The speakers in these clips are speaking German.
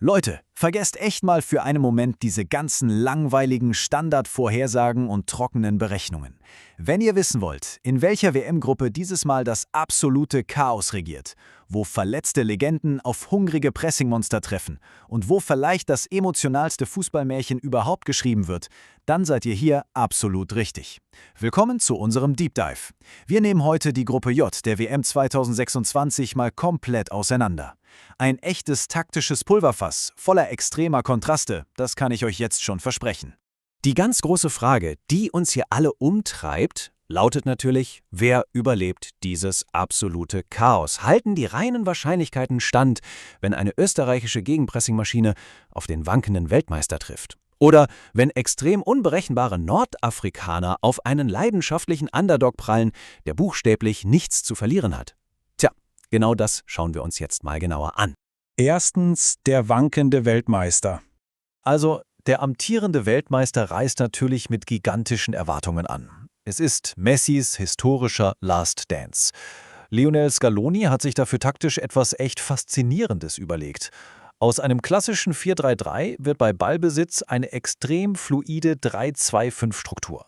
Leute, vergesst echt mal für einen Moment diese ganzen langweiligen Standardvorhersagen und trockenen Berechnungen. Wenn ihr wissen wollt, in welcher WM-Gruppe dieses Mal das absolute Chaos regiert, wo verletzte Legenden auf hungrige Pressingmonster treffen und wo vielleicht das emotionalste Fußballmärchen überhaupt geschrieben wird, dann seid ihr hier absolut richtig. Willkommen zu unserem Deep Dive. Wir nehmen heute die Gruppe J der WM 2026 mal komplett auseinander. Ein echtes taktisches Pulverfass, voller extremer Kontraste, das kann ich euch jetzt schon versprechen. Die ganz große Frage, die uns hier alle umtreibt, lautet natürlich, wer überlebt dieses absolute Chaos? Halten die reinen Wahrscheinlichkeiten stand, wenn eine österreichische Gegenpressingmaschine auf den wankenden Weltmeister trifft? Oder wenn extrem unberechenbare Nordafrikaner auf einen leidenschaftlichen Underdog prallen, der buchstäblich nichts zu verlieren hat? Tja, genau das schauen wir uns jetzt mal genauer an. Erstens der wankende Weltmeister. Also, der amtierende Weltmeister reist natürlich mit gigantischen Erwartungen an. Es ist Messis historischer Last Dance. Lionel Scaloni hat sich dafür taktisch etwas echt Faszinierendes überlegt. Aus einem klassischen 4-3-3 wird bei Ballbesitz eine extrem fluide 3-2-5-Struktur.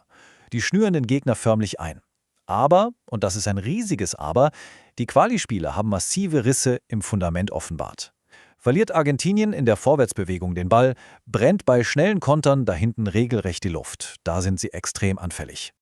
Die schnüren den Gegner förmlich ein. Aber, und das ist ein riesiges Aber, die Quali-Spieler haben massive Risse im Fundament offenbart. Verliert Argentinien in der Vorwärtsbewegung den Ball, brennt bei schnellen Kontern da hinten regelrecht die Luft. Da sind sie extrem anfällig.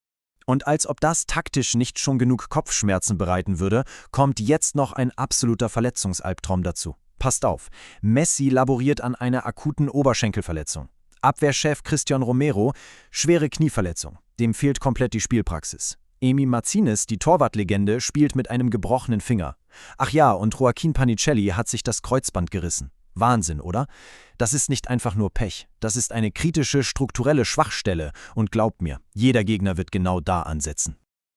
Und als ob das taktisch nicht schon genug Kopfschmerzen bereiten würde, kommt jetzt noch ein absoluter Verletzungsalbtraum dazu. Passt auf, Messi laboriert an einer akuten Oberschenkelverletzung. Abwehrchef Cristian Romero, schwere Knieverletzung. Dem fehlt komplett die Spielpraxis. Emi Martinez, die Torwartlegende, spielt mit einem gebrochenen Finger. Ach ja, und Joaquin Panicelli hat sich das Kreuzband gerissen. Wahnsinn, oder? Das ist nicht einfach nur Pech. Das ist eine kritische, strukturelle Schwachstelle. Und glaubt mir, jeder Gegner wird genau da ansetzen.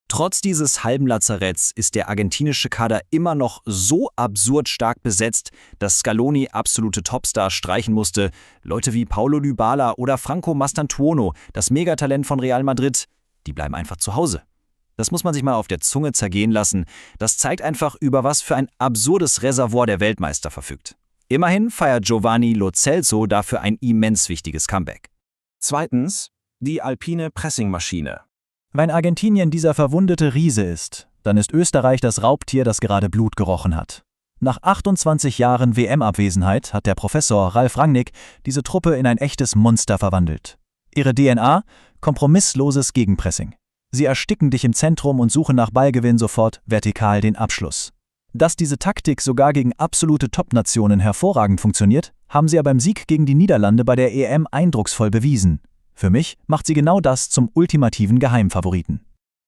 Trotz dieses halben Lazaretts ist der argentinische Kader immer noch so absurd stark besetzt, dass Scaloni absolute Topstars streichen musste. Leute wie Paulo Dybala oder Franco Mastantuono, das Megatalent von Real Madrid, die bleiben einfach zu Hause. Das muss man sich mal auf der Zunge zergehen lassen. Das zeigt einfach, über was für ein absurdes Reservoir der Weltmeister verfügt. Immerhin feiert Giovanni Lo Celso dafür ein immens wichtiges Comeback. Zweitens, die alpine Pressingmaschine. Wenn Argentinien dieser verwundete Riese ist, dann ist Österreich das Raubtier, das gerade Blut gerochen hat. Nach 28 Jahren WM-Abwesenheit hat der Professor Ralf Rangnick diese Truppe in ein echtes Monster verwandelt. Ihre DNA? Kompromissloses Gegenpressing. Sie ersticken dich im Zentrum und suchen nach Ballgewinn sofort vertikal den Abschluss. Dass diese Taktik sogar gegen absolute Top-Nationen hervorragend funktioniert, haben sie ja beim Sieg gegen die Niederlande bei der EM eindrucksvoll bewiesen. Für mich macht sie genau das zum ultimativen Geheimfavoriten.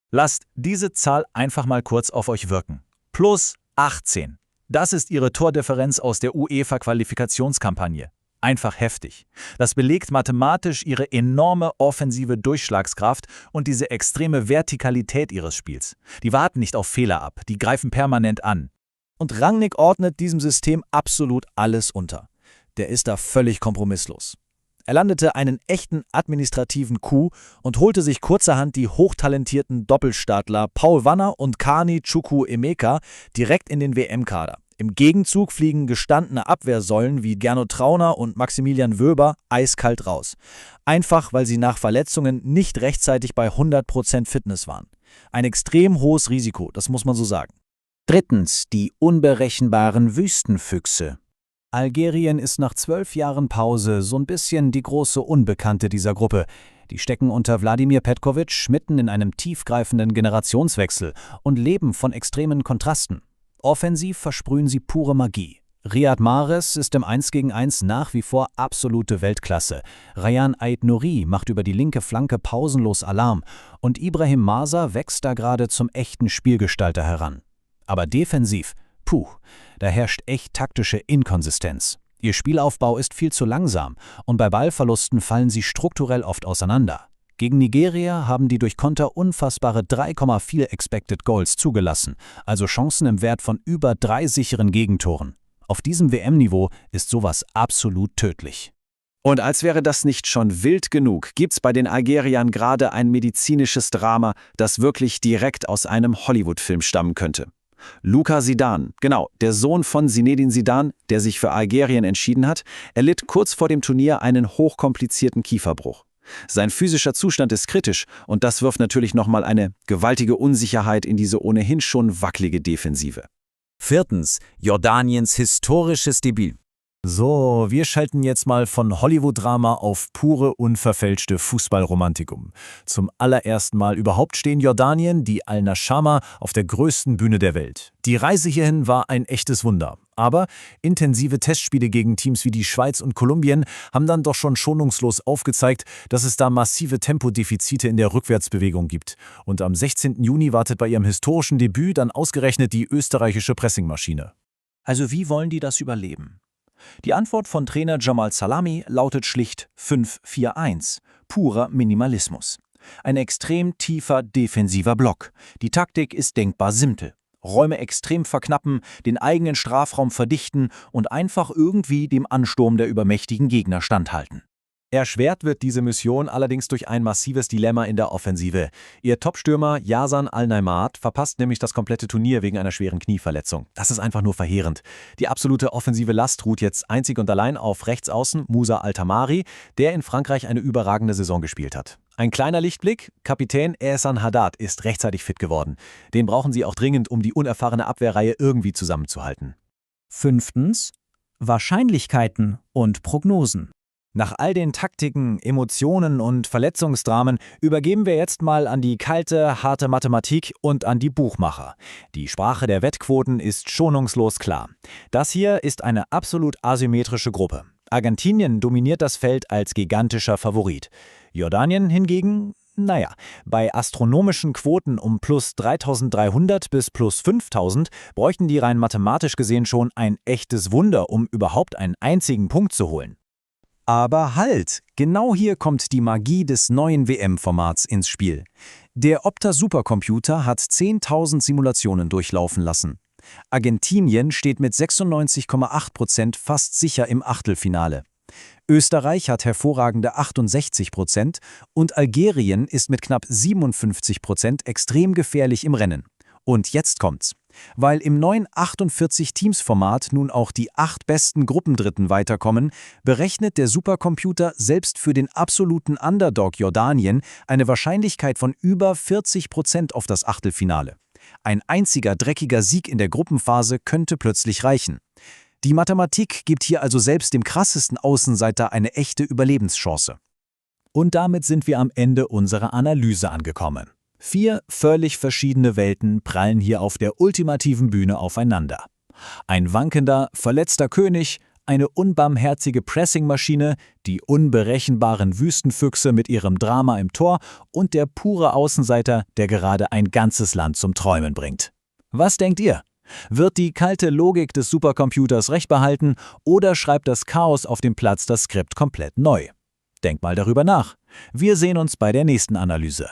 Lasst diese Zahl einfach mal kurz auf euch wirken. Plus 18. Das ist ihre Tordifferenz aus der UEFA-Qualifikationskampagne. Einfach heftig. Das belegt mathematisch ihre enorme offensive Durchschlagskraft und diese extreme Vertikalität ihres Spiels. Die warten nicht auf Fehler ab, die greifen permanent an. Und Rangnick ordnet diesem System absolut alles unter. Der ist da völlig kompromisslos. Er landete einen echten administrativen Coup und holte sich kurzerhand die hochtalentierten Doppelstartler Paul Wanner und Carney Chukwuemeka direkt in den WM-Kader. Im Gegenzug fliegen gestandene Abwehrsäulen wie Gernot Trauner und Maximilian Wöber eiskalt raus. Einfach, weil sie nach Verletzungen nicht rechtzeitig bei 100% Fitness waren. Ein extrem hohes Risiko, das muss man so sagen. Drittens, die unberechenbaren Wüstenfüchse. Algerien ist nach 12 Jahren Pause so ein bisschen die große Unbekannte dieser Gruppe. Die stecken unter Wladimir Petkovic mitten in einem tiefgreifenden Generationswechsel und leben von extremen Kontrasten. Offensiv versprühen sie pure Magie. Riyad Mahrez ist im 1-gegen-1 nach wie vor absolute Weltklasse. Rayan Aït-Nouri macht über die linke Flanke pausenlos Alarm und Ibrahim Marza wächst da gerade zum echten Spielgestalter heran. Aber defensiv, da herrscht echt taktische Inkonsistenz. Ihr Spielaufbau ist viel zu langsam und bei Ballverlusten fallen sie strukturell oft auseinander. Gegen Nigeria haben die durch Konter unfassbare 3,4 Expected Goals zugelassen, also Chancen im Wert von über 3 sicheren Gegentoren. Auf diesem WM-Niveau ist sowas absolut tödlich. Und als wäre das nicht schon wild genug, gibt's bei den Algeriern gerade ein medizinisches Drama, das wirklich direkt aus einem Hollywood-Film stammen könnte. Luka Zidane, genau, der Sohn von Zinedine Zidane, der sich für Algerien entschieden hat, erlitt kurz vor dem Turnier einen hochkomplizierten Kieferbruch. Sein physischer Zustand ist kritisch und das wirft natürlich nochmal eine gewaltige Unsicherheit in diese ohnehin schon wackelige Defensive. Viertens, Jordaniens historisches Debüt. So, wir schalten jetzt mal von Hollywood-Drama auf pure, unverfälschte Fußballromantik um. Zum allerersten Mal überhaupt stehen Jordanien, die Al-Nashama, auf der größten Bühne der Welt. Die Reise hierhin war ein echtes Wunder. Aber intensive Testspiele gegen Teams wie die Schweiz und Kolumbien haben dann doch schon schonungslos aufgezeigt, dass es da massive Tempodefizite in der Rückwärtsbewegung gibt. Und am 16. Juni wartet bei ihrem historischen Debüt dann ausgerechnet die österreichische Pressingmaschine. Also wie wollen die das überleben? Die Antwort von Trainer Jamal Salami lautet schlicht 5-4-1, purer Minimalismus. Ein extrem tiefer defensiver Block. Die Taktik ist denkbar simpel. Räume extrem verknappen, den eigenen Strafraum verdichten und einfach irgendwie dem Ansturm der übermächtigen Gegner standhalten. Erschwert wird diese Mission allerdings durch ein massives Dilemma in der Offensive. Ihr Topstürmer Yasan Al-Naimat verpasst nämlich das komplette Turnier wegen einer schweren Knieverletzung. Das ist einfach nur verheerend. Die absolute offensive Last ruht jetzt einzig und allein auf Rechtsaußen Moussa Al-Tamari, der in Frankreich eine überragende Saison gespielt hat. Ein kleiner Lichtblick, Kapitän Ehsan Haddad ist rechtzeitig fit geworden. Den brauchen sie auch dringend, um die unerfahrene Abwehrreihe irgendwie zusammenzuhalten. Fünftens, Wahrscheinlichkeiten und Prognosen. Nach all den Taktiken, Emotionen und Verletzungsdramen übergeben wir jetzt mal an die kalte, harte Mathematik und an die Buchmacher. Die Sprache der Wettquoten ist schonungslos klar. Das hier ist eine absolut asymmetrische Gruppe. Argentinien dominiert das Feld als gigantischer Favorit. Jordanien hingegen, naja, bei astronomischen Quoten um plus 3.300 bis plus 5.000 bräuchten die rein mathematisch gesehen schon ein echtes Wunder, um überhaupt einen einzigen Punkt zu holen. Aber halt, genau hier kommt die Magie des neuen WM-Formats ins Spiel. Der Opta-Supercomputer hat 10.000 Simulationen durchlaufen lassen. Argentinien steht mit 96,8% fast sicher im Achtelfinale. Österreich hat hervorragende 68% und Algerien ist mit knapp 57% extrem gefährlich im Rennen. Und jetzt kommt's. Weil im neuen 48-Teams-Format nun auch die 8 besten Gruppendritten weiterkommen, berechnet der Supercomputer selbst für den absoluten Underdog Jordanien eine Wahrscheinlichkeit von über 40% auf das Achtelfinale. Ein einziger dreckiger Sieg in der Gruppenphase könnte plötzlich reichen. Die Mathematik gibt hier also selbst dem krassesten Außenseiter eine echte Überlebenschance. Und damit sind wir am Ende unserer Analyse angekommen. 4 völlig verschiedene Welten prallen hier auf der ultimativen Bühne aufeinander. Ein wankender, verletzter König, eine unbarmherzige Pressingmaschine, die unberechenbaren Wüstenfüchse mit ihrem Drama im Tor und der pure Außenseiter, der gerade ein ganzes Land zum Träumen bringt. Was denkt ihr? Wird die kalte Logik des Supercomputers recht behalten oder schreibt das Chaos auf dem Platz das Skript komplett neu? Denkt mal darüber nach. Wir sehen uns bei der nächsten Analyse.